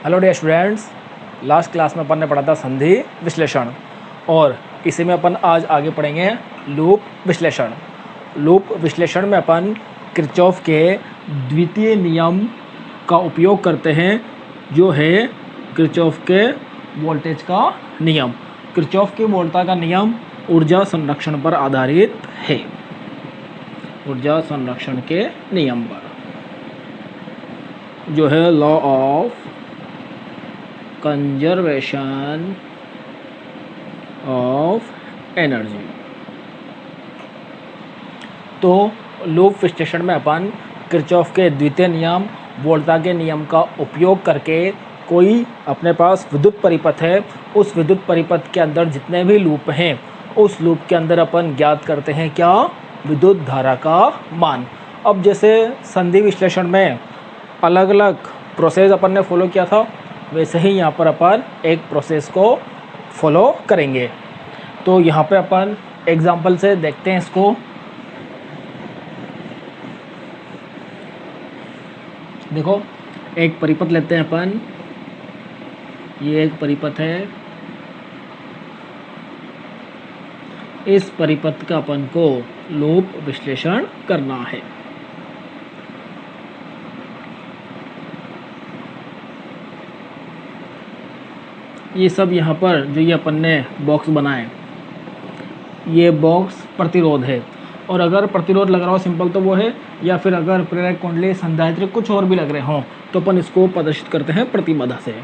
Hello dear students, last class में अपन ने पढ़ा था संधि विश्लेषण और इसी में अपन आज आगे पढ़ेंगे लूप विश्लेषण। लूप विश्लेषण में अपन किरचॉफ के द्वितीय नियम का उपयोग करते हैं, जो है किरचॉफ के वोल्टेज का नियम। किरचॉफ की वोल्टा का नियम ऊर्जा संरक्षण पर आधारित है, ऊर्जा संरक्षण के नियम पर, जो है law of conservation of energy. तो लूप विश्लेषण में अपन किरचॉफ के द्वितीय नियम वोल्टा के नियम का उपयोग करके कोई अपने पास विद्युत परिपथ है, उस विद्युत परिपथ के अंदर जितने भी लूप हैं उस लूप के अंदर अपन ज्ञात करते हैं क्या, विद्युत धारा का मान। अब जैसे संधि विश्लेषण में अलग अलग प्रोसेस अपन ने फॉलो किया था, वैसे ही यहाँ पर अपन एक प्रोसेस को फॉलो करेंगे। तो यहाँ पे अपन एग्जांपल से देखते हैं इसको। देखो, एक परिपथ लेते हैं अपन, ये एक परिपथ है। इस परिपथ का अपन को लूप विश्लेषण करना है। ये सब यहाँ पर जो ये अपन ने बॉक्स बनाए, ये बॉक्स प्रतिरोध है, और अगर प्रतिरोध लग रहा हो सिंपल तो वो है, या फिर अगर प्रेरक कुंडली संधारित्र कुछ और भी लग रहे हों तो अपन इसको प्रदर्शित करते हैं प्रतिबाधा से।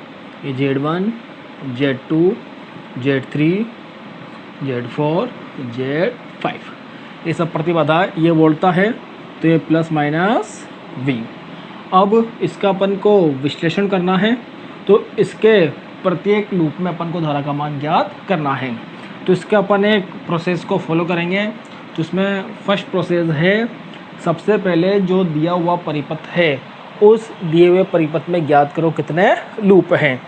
ये Z1, Z2, Z3, Z4, Z5, ये सब प्रतिबाधा, ये वोल्टा है तो ये प्लस माइनस V। अब इसका अपन को विश्लेषण करना है, तो इसके प्रत्येक लूप में अपन को धारा का मान ज्ञात करना है। तो इसका अपन एक प्रोसेस को फॉलो करेंगे। तो इसमें फर्स्ट प्रोसेस है, सबसे पहले जो दिया हुआ परिपथ है उस दिए हुए परिपथ में ज्ञात करो कितने लूप हैं।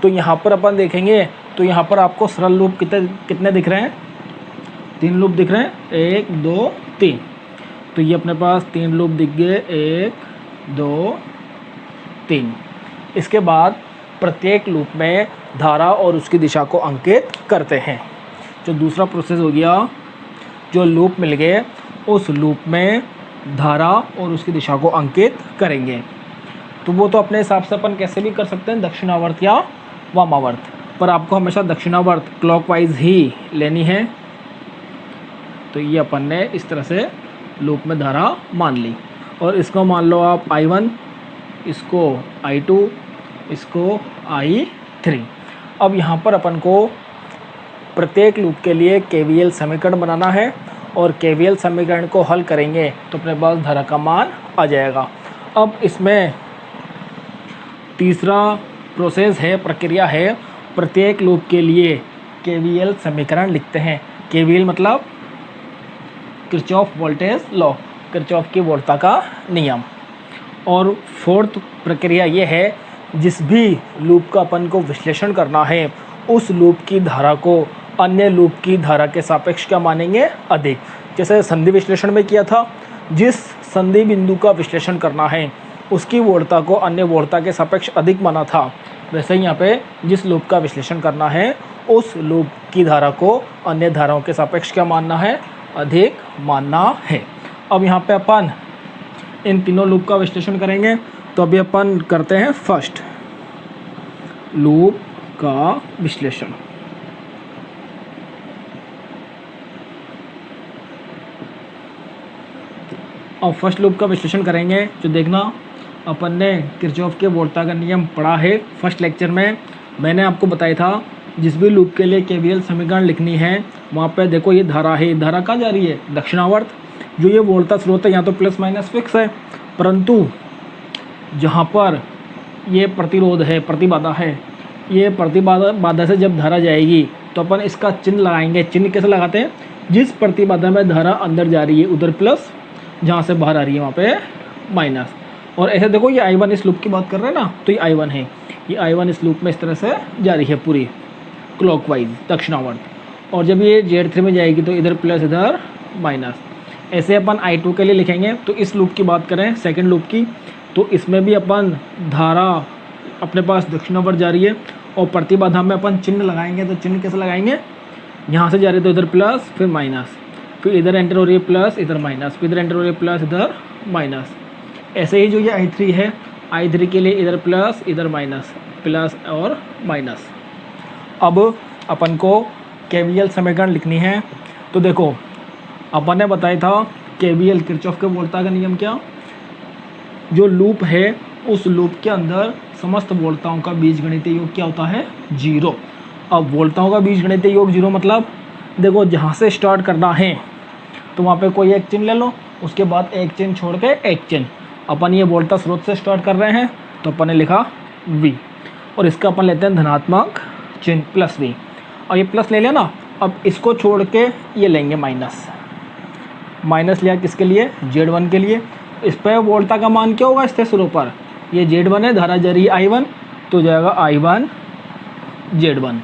तो यहाँ पर अपन देखेंगे तो यहाँ पर आपको सरल लूप कितने दिख रहे हैं, 3 लूप दिख रहे हैं, 1 2 3। तो ये अपने पास 3 लूप दिख गए, 1 2 3। इसके बाद प्रत्येक लूप में धारा और उसकी दिशा को अंकित करते हैं। जो दूसरा प्रोसेस हो गया, जो लूप मिल गए उस लूप में धारा और उसकी दिशा को अंकित करेंगे। तो वो तो अपने हिसाब से अपन कैसे भी कर सकते हैं, दक्षिणावर्त या वामावर्त, पर आपको हमेशा दक्षिणावर्त क्लॉकवाइज ही लेनी है। तो ये अपन ने इस तरह से लूप में धारा मान ली, और इसको मान लो आप I1, इसको I2, इसको I3। अब यहाँ पर अपन को प्रत्येक लूप के लिए KVL समीकरण बनाना है, और KVL समीकरण को हल करेंगे तो अपने पास धारा का मान आ जाएगा। अब इसमें तीसरा प्रोसेस है, प्रक्रिया है, प्रत्येक लूप के लिए KVL समीकरण लिखते हैं। KVL मतलब किरचॉफ वोल्टेज लॉ, किरचॉफ की वोल्टा का नियम। और फोर्थ प्रक्रिया ये है, जिस भी लूप का अपन को विश्लेषण करना है उस लूप की धारा को अन्य लूप की धारा के सापेक्ष क्या मानेंगे, अधिक। जैसे संधि विश्लेषण में किया था, जिस संधि बिंदु का विश्लेषण करना है उसकी वोल्टा को अन्य वोल्टा के सापेक्ष अधिक माना था, वैसे ही यहाँ पे जिस लूप का विश्लेषण करना है उस लूप की धारा को अन्य धाराओं के सापेक्ष क्या मानना है, अधिक मानना है। अब यहाँ पे अपन इन तीनों लूप का विश्लेषण करेंगे। तो अभी अपन करते हैं फर्स्ट लूप का विश्लेषण। अब फर्स्ट लूप का विश्लेषण करेंगे। जो देखना, अपन ने किरचॉफ के वोल्टा का नियम पढ़ा है फर्स्ट लेक्चर में। मैंने आपको बताया था जिस भी लूप के लिए KVL समीकरण लिखनी है वहाँ पे देखो ये धारा है, धारा कहाँ जा रही है, दक्षिणावर्त। जो ये वोल्टा स्रोत है यहाँ तो प्लस माइनस फिक्स है, परंतु जहाँ पर ये प्रतिरोध है, प्रतिबाधा है, ये प्रतिबाधा से जब धारा जाएगी तो अपन इसका चिन्ह लगाएंगे। चिन्ह कैसे लगाते हैं, जिस प्रतिबाधा में धारा अंदर जा रही है उधर प्लस, जहाँ से बाहर आ रही है वहाँ पे माइनस। और ऐसे देखो ये I1 इस लूप की बात कर रहे हैं ना, तो ये I1 है, ये I1 इस लूप में इस तरह से जा रही है पूरी क्लॉकवाइज दक्षिणावर्त। और जब ये Z3 में जाएगी तो इधर प्लस इधर माइनस। ऐसे अपन I2 के लिए लिखेंगे। तो इस लूप की बात करें, सेकंड लूप की, तो इसमें भी अपन धारा अपने पास दक्षिणावर्त जा रही है और प्रतिबाधा में अपन चिन्ह लगाएंगे। तो चिन्ह कैसे लगाएंगे, यहाँ से जा रही है तो इधर प्लस फिर माइनस, फिर इधर एंटर हो रही है प्लस इधर माइनस, फिर इधर एंटर हो रही है प्लस इधर माइनस। ऐसे ही जो ये I3 है, I3 के लिए इधर प्लस इधर माइनस, प्लस और माइनस। अब अपन को KVL समीकरण लिखनी है। तो देखो अपन ने बताया था KVL किरचॉफ के वोल्टा का नियम, क्या, जो लूप है उस लूप के अंदर समस्त वोल्टाओं का बीजगणितीय योग क्या होता है, 0। अब वोल्टाओं का बीजगणितीय योग 0 मतलब देखो जहाँ से स्टार्ट करना है तो वहाँ पे कोई एक चिन्ह ले लो, उसके बाद एक चिन्ह छोड़ के एक चिन्ह। अपन ये वोल्टा स्रोत से स्टार्ट कर रहे हैं तो अपन ने लिखा V, और इसका अपन लेते हैं धनात्मक चिन्ह प्लस V, और ये प्लस ले लिया ना। अब इसको छोड़ के ये लेंगे माइनस, माइनस लिया किसके लिए, Z1 के लिए। इस पर वोल्टा का मान क्या होगा स्थिर सिरों पर, ये Z1 है, धारा जा रही है I1, तो जाएगा I1 Z1।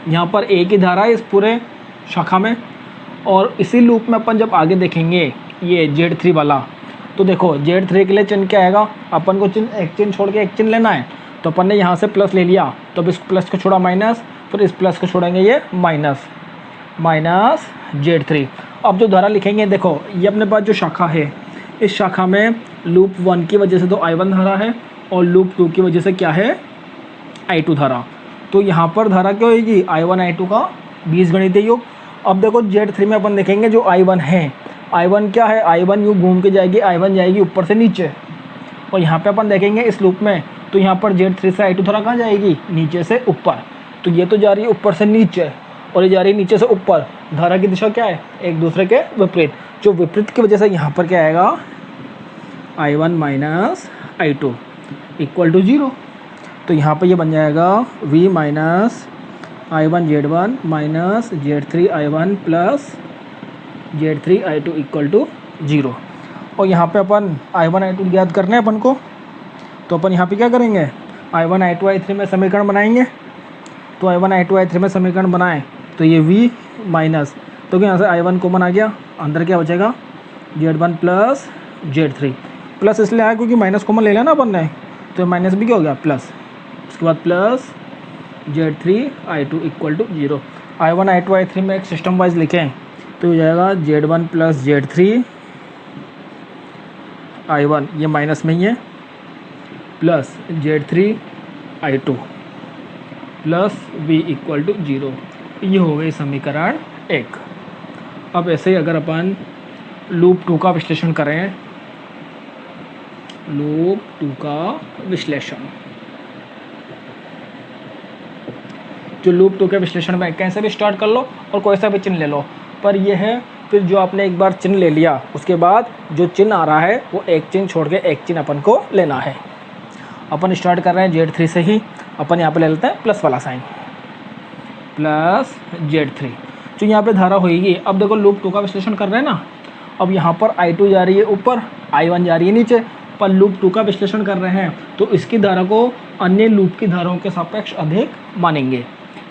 यहाँ पर एक ही धारा है इस पूरे शाखा में, और इसी लूप में अपन जब आगे देखेंगे ये Z3 वाला, तो देखो Z3 के लिए चिन्ह क्या आएगा, अपन को चिन्ह एक चिन्ह छोड़ के एक चिन्ह लेना है। तो अपन ने यहाँ से प्लस ले लिया, तो अब इस प्लस को छोड़ा माइनस, फिर इस प्लस को छोड़ेंगे ये माइनस, माइनस Z3। अब जो धारा लिखेंगे देखो ये अपने पास जो शाखा है, इस शाखा में लूप 1 की वजह से तो I1 धारा है और लूप 2 की वजह से क्या है, I2 धारा। तो यहाँ पर धारा क्या होगी, I1 I2 का बीजगणितीय योग। अब देखो Z3 में अपन देखेंगे जो I1 है, I1 क्या है, I1 यूँ घूम के जाएगी, I1 जाएगी ऊपर से नीचे, और यहाँ पे अपन देखेंगे इस लूप में तो यहाँ पर Z3 से I2 धारा कहाँ जाएगी, नीचे से ऊपर। तो ये तो जा रही है ऊपर से नीचे और ये जा रही है नीचे से ऊपर। धारा की दिशा क्या है, एक दूसरे के विपरीत। जो विपरीत की वजह से यहाँ पर क्या आएगा, I1 minus I2 equal to 0। तो यहाँ पर ये बन जाएगा V minus I1 Z1 minus Z3 I1 plus Z3 I2 equal to 0। और यहाँ पे अपन I1 I2 ज्ञात करने हैं अपन को, तो अपन यहाँ पे क्या करेंगे, I1 I2 I3 में समीकरण बनाएंगे। तो I1 I2 I3 में समीकरण बनाएं तो ये V माइनस, तो यहाँ से I1 कॉमन आ गया, अंदर क्या बचेगा Z1 प्लस Z3, प्लस इसलिए आया क्योंकि माइनस कॉमन ले लिया ना अपन ने, तो माइनस भी क्या हो गया प्लस, उसके बाद plus Z3 I2 equal to 0। I1 I2 I3 में एक सिस्टम वाइज लिखें तो हो जाएगा Z1 प्लस Z3 I1, ये माइनस में ही है, plus Z3 I2 plus V equal to 0। ये हो गई समीकरण 1। अब ऐसे ही अगर अपन लूप 2 का विश्लेषण करें, लूप 2 का विश्लेषण, जो लूप 2 के विश्लेषण में कैसे भी स्टार्ट कर लो और कोई सा भी चिन्ह ले लो, पर यह है फिर जो आपने एक बार चिन्ह ले लिया उसके बाद जो चिन्ह आ रहा है वो एक चिन्ह छोड़ के एक चिन्ह अपन को लेना है। अपन स्टार्ट कर रहे हैं Z3 से ही, अपन यहाँ पे ले लेते हैं प्लस वाला साइन, प्लस Z3 जो यहाँ पे धारा होगी। अब देखो लूप 2 का विश्लेषण कर रहे हैं ना, अब यहाँ पर I2 जा रही है ऊपर, I1 जा रही है नीचे, पर लूप 2 का विश्लेषण कर रहे हैं तो इसकी धारा को अन्य लूप की धाराओं के सापेक्ष अधिक मानेंगे।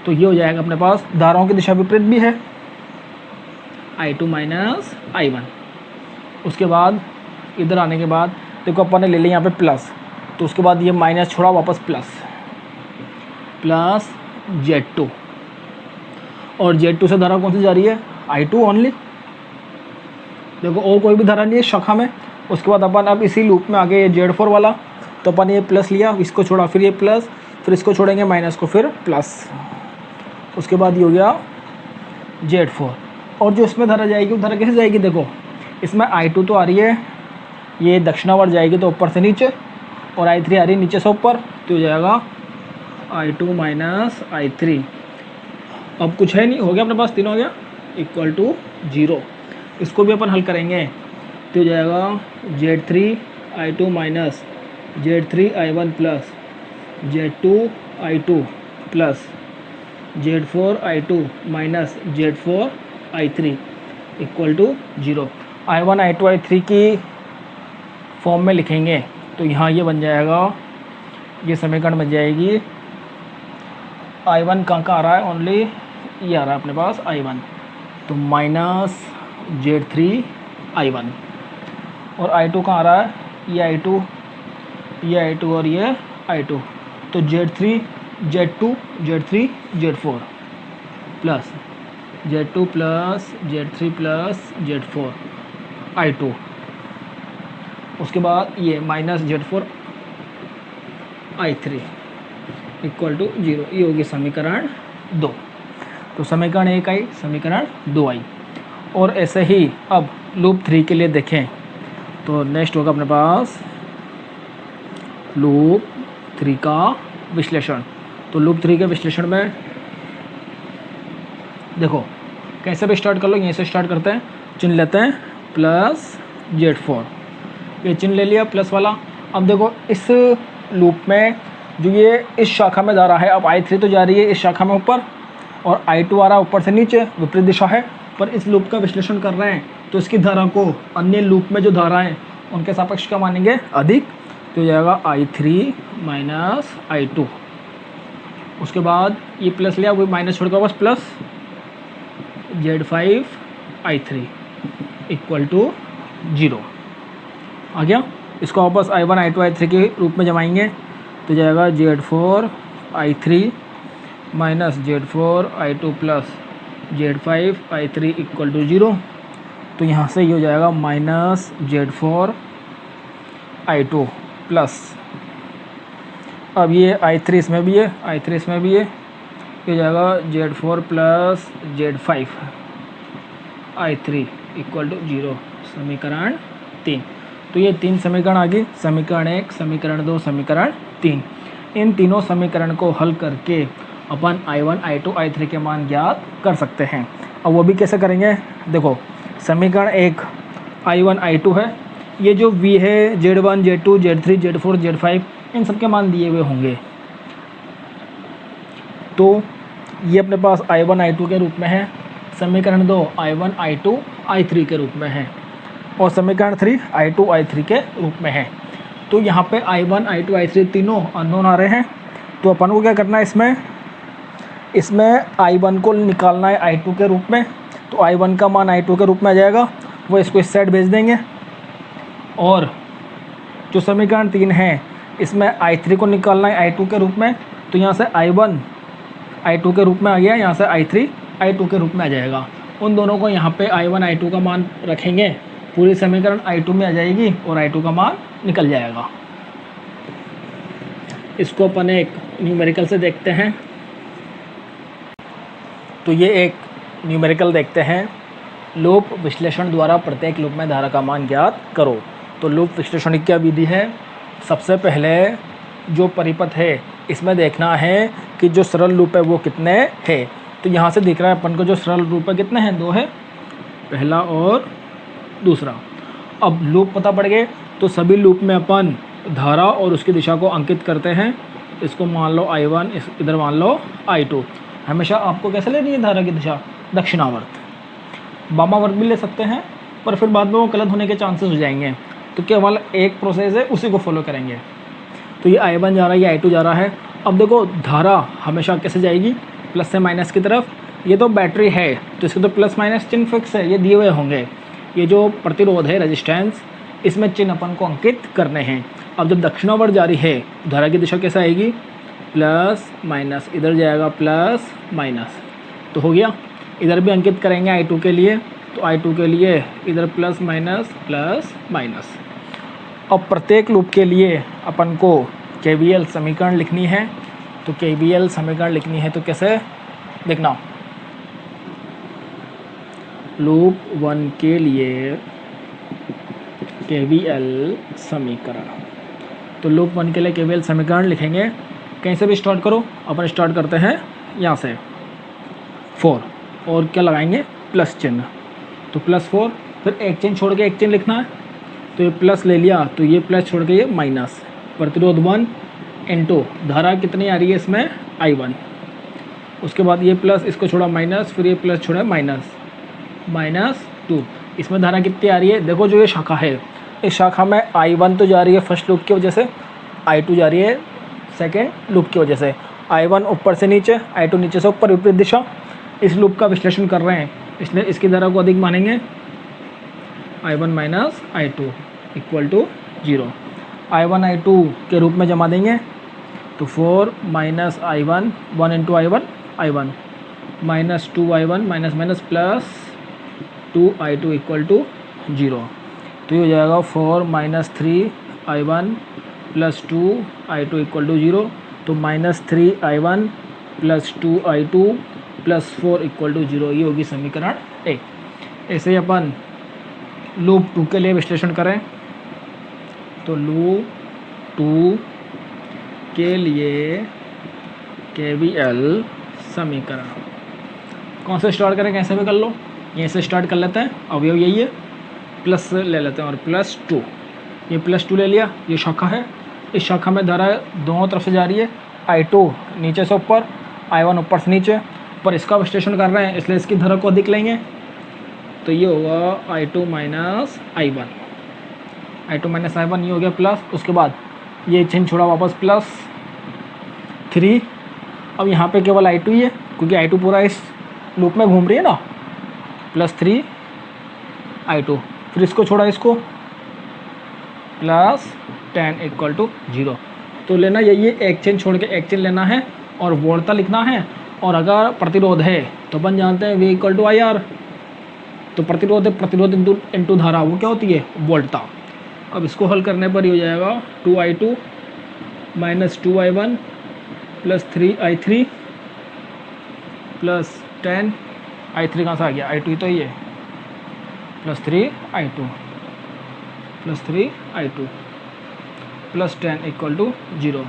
तो ये हो जाएगा अपने पास, धाराओं की दिशा विपरीत भी है, I2 माइनस I1। उसके बाद इधर आने के बाद देखो अपन ने ले लिया यहाँ पे प्लस, तो उसके बाद ये माइनस छोड़ा वापस प्लस, प्लस Z2, और Z2 से धारा कौन सी जा रही है, I2 ओनली। देखो और कोई भी धारा नहीं है शाखा में। उसके बाद अपन अब इसी लूप में आगे ये Z4 वाला, तो अपन ये प्लस लिया, इसको छोड़ा, फिर ये प्लस, फिर इसको छोड़ेंगे माइनस को, फिर प्लस, उसके बाद ये हो गया Z4। और जो इसमें धारा जाएगी वो धारा कैसे जाएगी, देखो इसमें I2 तो आ रही है, ये दक्षिणावर्त जाएगी तो ऊपर से नीचे, और I3 आ रही है नीचे से ऊपर, तो हो जाएगा I2 माइनस I3। अब कुछ है नहीं, हो गया अपने पास, 3 हो गया, इक्वल टू 0। इसको भी अपन हल करेंगे तो हो जाएगा Z3 I2 minus Z3 I1 plus Z2 I2 plus Z4 I2 minus Z4 I3 equal to 0। I1 I2 I3 की फॉर्म में लिखेंगे तो यहाँ ये बन जाएगा, ये समीकरण बन जाएगी, I1 कहाँ आ रहा है, ओनली ये आ रहा है अपने पास I1, तो माइनस Z3 I1, और I2 कहाँ आ रहा है, ये I2, ये I2 और ये I2, तो Z3 Z2 Z3 Z4 plus Z2 plus Z3 plus Z4 I2, उसके बाद ये minus Z4 I3 equal to 0। ये होगी समीकरण 2। तो समीकरण 1 आई, समीकरण 2 आई। और ऐसे ही अब लूप 3 के लिए देखें तो नेक्स्ट होगा अपने पास लूप 3 का विश्लेषण। तो लूप 3 के विश्लेषण में देखो कैसे भी स्टार्ट कर लो, यहीं से स्टार्ट करते हैं। चिन्ह लेते हैं प्लस Z4, ये चिन्ह ले लिया प्लस वाला। अब देखो इस लूप में जो ये इस शाखा में धारा है, अब I3 तो जा रही है इस शाखा में ऊपर और I2 आ रहा है ऊपर से नीचे, विपरीत दिशा है। पर इस लूप का विश्लेषण कर रहे हैं तो इसकी धारा को अन्य लूप में जो धारा है उनके सापेक्ष क्या मानेंगे, अधिक। तो जाएगा I3 माइनस I2। उसके बाद ये प्लस लिया, वो माइनस छोड़ कर बस plus Z5 I3 equal to 0 आ गया। इसको वापस I1 I2 I3 के रूप में जमाएंगे तो जाएगा Z4 I3 minus Z4 I2 plus Z5 I3 equal to 0। तो यहाँ से ये हो जाएगा माइनस Z4 I2 प्लस, अब ये I3 इसमें भी है, I3 इसमें भी है, ये जाएगा Z4 plus Z5 I3 equal to 0, समीकरण 3। तो ये 3 समीकरण आ गए, समीकरण 1, समीकरण 2, समीकरण 3। इन तीनों समीकरण को हल करके अपन I1 I2 I3 के मान ज्ञात कर सकते हैं। अब वो भी कैसे करेंगे, देखो समीकरण 1 I1 I2 है, ये जो V है Z1 Z2 Z3 Z4 Z5 इन सब के मान दिए हुए होंगे। तो ये अपने पास I1 I2 के रूप में है, समीकरण 2 I1 I2 I3 के रूप में है और समीकरण 3 I2 I3 के रूप में है। तो यहाँ पे I1 I2 I3 तीनों अननोन आ रहे हैं। तो अपन को क्या करना है, इसमें I1 को निकालना है I2 के रूप में। तो I1 का मान I2 के रूप में आ जाएगा, वो इसको इस साइड भेज देंगे। और जो समीकरण 3 है इसमें I3 को निकालना है I2 के रूप में। तो यहाँ से I1 I2 के रूप में आ गया, यहाँ से I3 I2 के रूप में आ जाएगा। उन दोनों को यहाँ पे I1 I2 का मान रखेंगे, पूरी समीकरण I2 में आ जाएगी और I2 का मान निकल जाएगा। इसको अपन एक न्यूमेरिकल से देखते हैं। तो ये एक न्यूमेरिकल देखते हैं, लूप विश्लेषण द्वारा प्रत्येक लूप में धारा का मान ज्ञात करो। तो लूप विश्लेषण की क्या विधि है, सबसे पहले जो परिपथ है इसमें देखना है कि जो सरल लूप है वो कितने है। तो यहाँ से दिख रहा है अपन को जो सरल लूप है कितने हैं, 2 है, पहला और दूसरा। अब लूप पता पड़ गए तो सभी लूप में अपन धारा और उसकी दिशा को अंकित करते हैं। इसको मान लो I1, इधर मान लो I2। हमेशा आपको कैसे लेनी है धारा की दिशा, दक्षिणावर्त। वामावर्त भी ले सकते हैं पर फिर बाद में वो गलत होने के चांसेस हो जाएंगे। तो केवल एक प्रोसेस है, उसी को फॉलो करेंगे। तो ये I1 जा रहा है, ये I2 जा रहा है। अब देखो धारा हमेशा कैसे जाएगी, प्लस से माइनस की तरफ। ये तो बैटरी है तो इसके तो प्लस माइनस चिन्ह फिक्स है, ये दिए हुए होंगे। ये जो प्रतिरोध है रेजिस्टेंस, इसमें चिन्ह अपन को अंकित करने हैं। अब जब दक्षिणावर्त जा रही है धारा की दिशा कैसे आएगी, प्लस माइनस, इधर जाएगा प्लस माइनस। तो हो गया, इधर भी अंकित करेंगे I2 के लिए। तो I2 के लिए इधर प्लस माइनस। अब प्रत्येक लूप के लिए अपन को KVL समीकरण लिखनी है। तो KVL समीकरण लिखनी है तो कैसे देखना, लूप 1 के लिए KVL समीकरण। तो लूप 1 के लिए KVL समीकरण लिखेंगे, कहीं से भी स्टार्ट करो। अपन स्टार्ट करते हैं यहाँ से 4 और क्या लगाएंगे, प्लस चिन्ह। तो +4, फिर एक चिन्ह छोड़ के एक चिन्ह लिखना है। तो ये प्लस ले लिया तो ये प्लस छोड़ के ये माइनस। प्रतिरोध 1 इनटू धारा कितनी आ रही है इसमें, I1। उसके बाद ये प्लस, इसको छोड़ा माइनस, फिर ये प्लस छोड़ा -2। इसमें धारा कितनी आ रही है, देखो जो ये शाखा है इस शाखा में I1 तो जा रही है फर्स्ट लूप की वजह से, I2 जा रही है सेकेंड लूप की वजह से। I1 ऊपर से नीचे, I2 नीचे से ऊपर, विपरीत दिशा। इस लूप का विश्लेषण कर रहे हैं इसलिए इसकी धारा को अधिक मानेंगे, I1 minus I2 equal to 0। I1 I2 के रूप में जमा देंगे तो 4 minus I1, 1 into I1 I1 minus 2I1 minus minus plus 2I2 equal to 0। तो ये हो जाएगा 4 minus 3I1 plus 2I2 equal to 0। तो minus 3I1 plus 2I2 plus 4 equal to 0, ये होगी समीकरण 1। ऐसे ही अपन लूप 2 के लिए विश्लेषण करें तो लूप 2 के लिए KVL समीकरण कौन से स्टार्ट करें, कैसे भी कर लो, यहीं से स्टार्ट कर लेते हैं। अवयव यही है, प्लस ले लेते हैं और प्लस 2, ये प्लस 2 ले लिया, ये शाखा है, इस शाखा में धारा दोनों तरफ से जा रही है, I2 नीचे से ऊपर, I1 ऊपर से नीचे, पर इसका विश्लेषण कर रहे हैं इसलिए इसकी धारा को अधिक लेंगे। तो ये होगा I2 minus I1, I2 minus I1, ये हो गया प्लस। उसके बाद ये चिन्ह छोड़ा वापस प्लस 3। अब यहाँ पे केवल I2 ही है क्योंकि I2 पूरा इस लूप में घूम रही है ना, प्लस 3 I2, फिर इसको छोड़ा इसको प्लस 10 इक्वल टू 0। तो लेना यही है, एक चिन्ह छोड़ के एक चिन्ह लेना है और वोल्टा लिखना है। और अगर प्रतिरोध है तो अपन जानते हैं V इक्वल टू IR, तो प्रतिरोध है, प्रतिरोध इंटू धारा, वो क्या होती है, वोल्टा। अब इसको हल करने पर ये हो जाएगा 2I2 minus 2I1 plus 3I3 plus 10, I3 कहाँ से आ गया, I2 तो ये plus 3I2 plus 3I2 plus 10 equal to 0।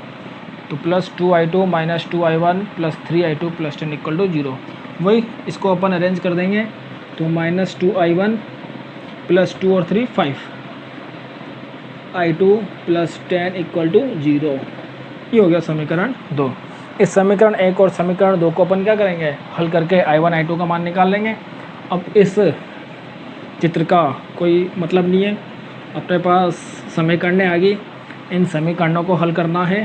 तो plus 2I2 minus 2I1 plus 3I2 plus 10 equal to 0। वही इसको अपन अरेंज कर देंगे, तो माइनस 2I1 प्लस 2 और 3 5, I2 प्लस 10 इक्वल टू 0। ये हो गया समीकरण 2। इस समीकरण 1 और समीकरण 2 को अपन क्या करेंगे, हल करके I1 I2 का मान निकाल लेंगे। अब इस चित्र का कोई मतलब नहीं है, अपने पास समीकरणें आ गई, इन समीकरणों को हल करना है।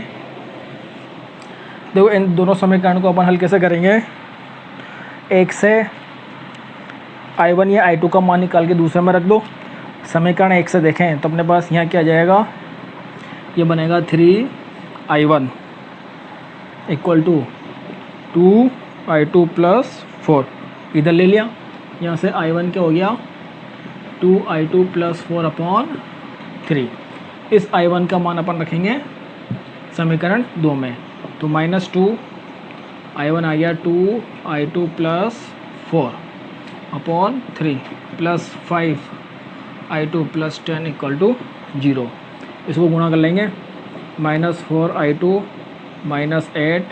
देखो इन दोनों समीकरण को अपन हल कैसे करेंगे, एक से I1 या I2 का मान निकाल के दूसरे में रख दो। समीकरण 1 से देखें तो अपने पास यहाँ क्या जाएगा, ये बनेगा 3I1 equal to 2I2 plus 4, इधर ले लिया, यहाँ से I1 क्या हो गया 2I2 प्लस 4 अपॉन 3। इस I1 का मान अपन रखेंगे समीकरण 2 में, तो माइनस 2 I1 आ गया 2I2 plus 4 upon 3 plus 5I2 plus 10 equal to 0। इसको गुणा कर लेंगे, minus 4I2 minus 8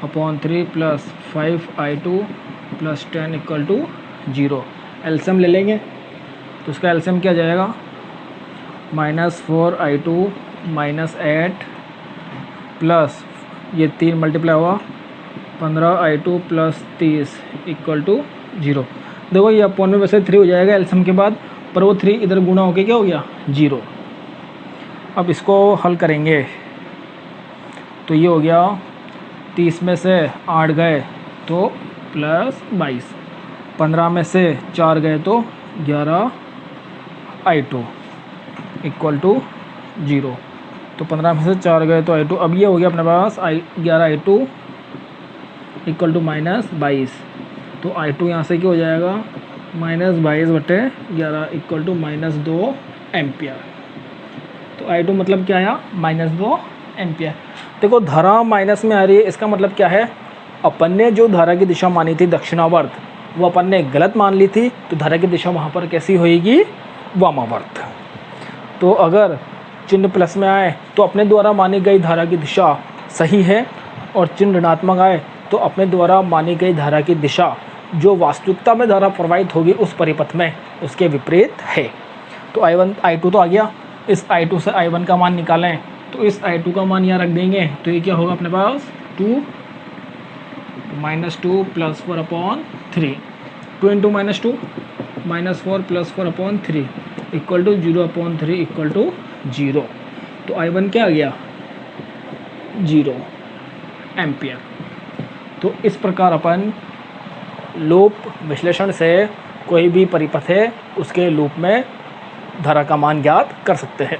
upon 3 plus 5I2 plus 10 equal to 0। LCM ले लेंगे, तो उसका एलसीएम क्या जाएगा, माइनस 4I2 माइनस 8 प्लस ये 3 मल्टीप्लाई हुआ 15I2 प्लस 30 इक्वल टू 0। देखो ये अपॉन में वैसे 3 हो जाएगा एलसीएम के बाद, पर वो 3 इधर गुणा होके क्या हो गया 0। अब इसको हल करेंगे तो ये हो गया 30 में से 8 गए तो प्लस 22, 15 में से 4 गए तो 11I2 इक्वल टू 0। तो 15 में से 4 गए तो I2, अब ये हो गया अपने पास 11I2 इक्वल टू माइनस 22। तो I2 यहाँ से क्या हो जाएगा, minus 22/11 equal to minus 2 ampere. तो I2 मतलब क्या आया, माइनस 2 एम्पियर। देखो धारा माइनस में आ रही है, इसका मतलब क्या है, अपन ने जो धारा की दिशा मानी थी दक्षिणावर्त, वो अपन ने गलत मान ली थी, तो धारा की दिशा वहाँ पर कैसी होएगी, वामावर्त। तो अगर चिन्ह प्लस में आए तो अपने द्वारा मानी गई धारा की दिशा सही है, और चिन्ह ऋणात्मक आए तो अपने द्वारा मानी गई धारा की दिशा जो वास्तविकता में धारा प्रवाहित होगी उस परिपथ में उसके विपरीत है। तो I1 I2 तो आ गया, इस I2 से I1 का मान निकालें तो इस I2 का मान यहाँ रख देंगे, तो ये क्या होगा अपने पास 2 minus 2 plus 4 upon 3, 2 into minus 2 minus 4 plus 4 upon 3 equal to 0 upon 3 equal to 0। तो I1 क्या आ गया 0 एम्पियर। तो इस प्रकार अपन लूप विश्लेषण से कोई भी परिपथ है उसके लूप में धारा का मान ज्ञात कर सकते हैं।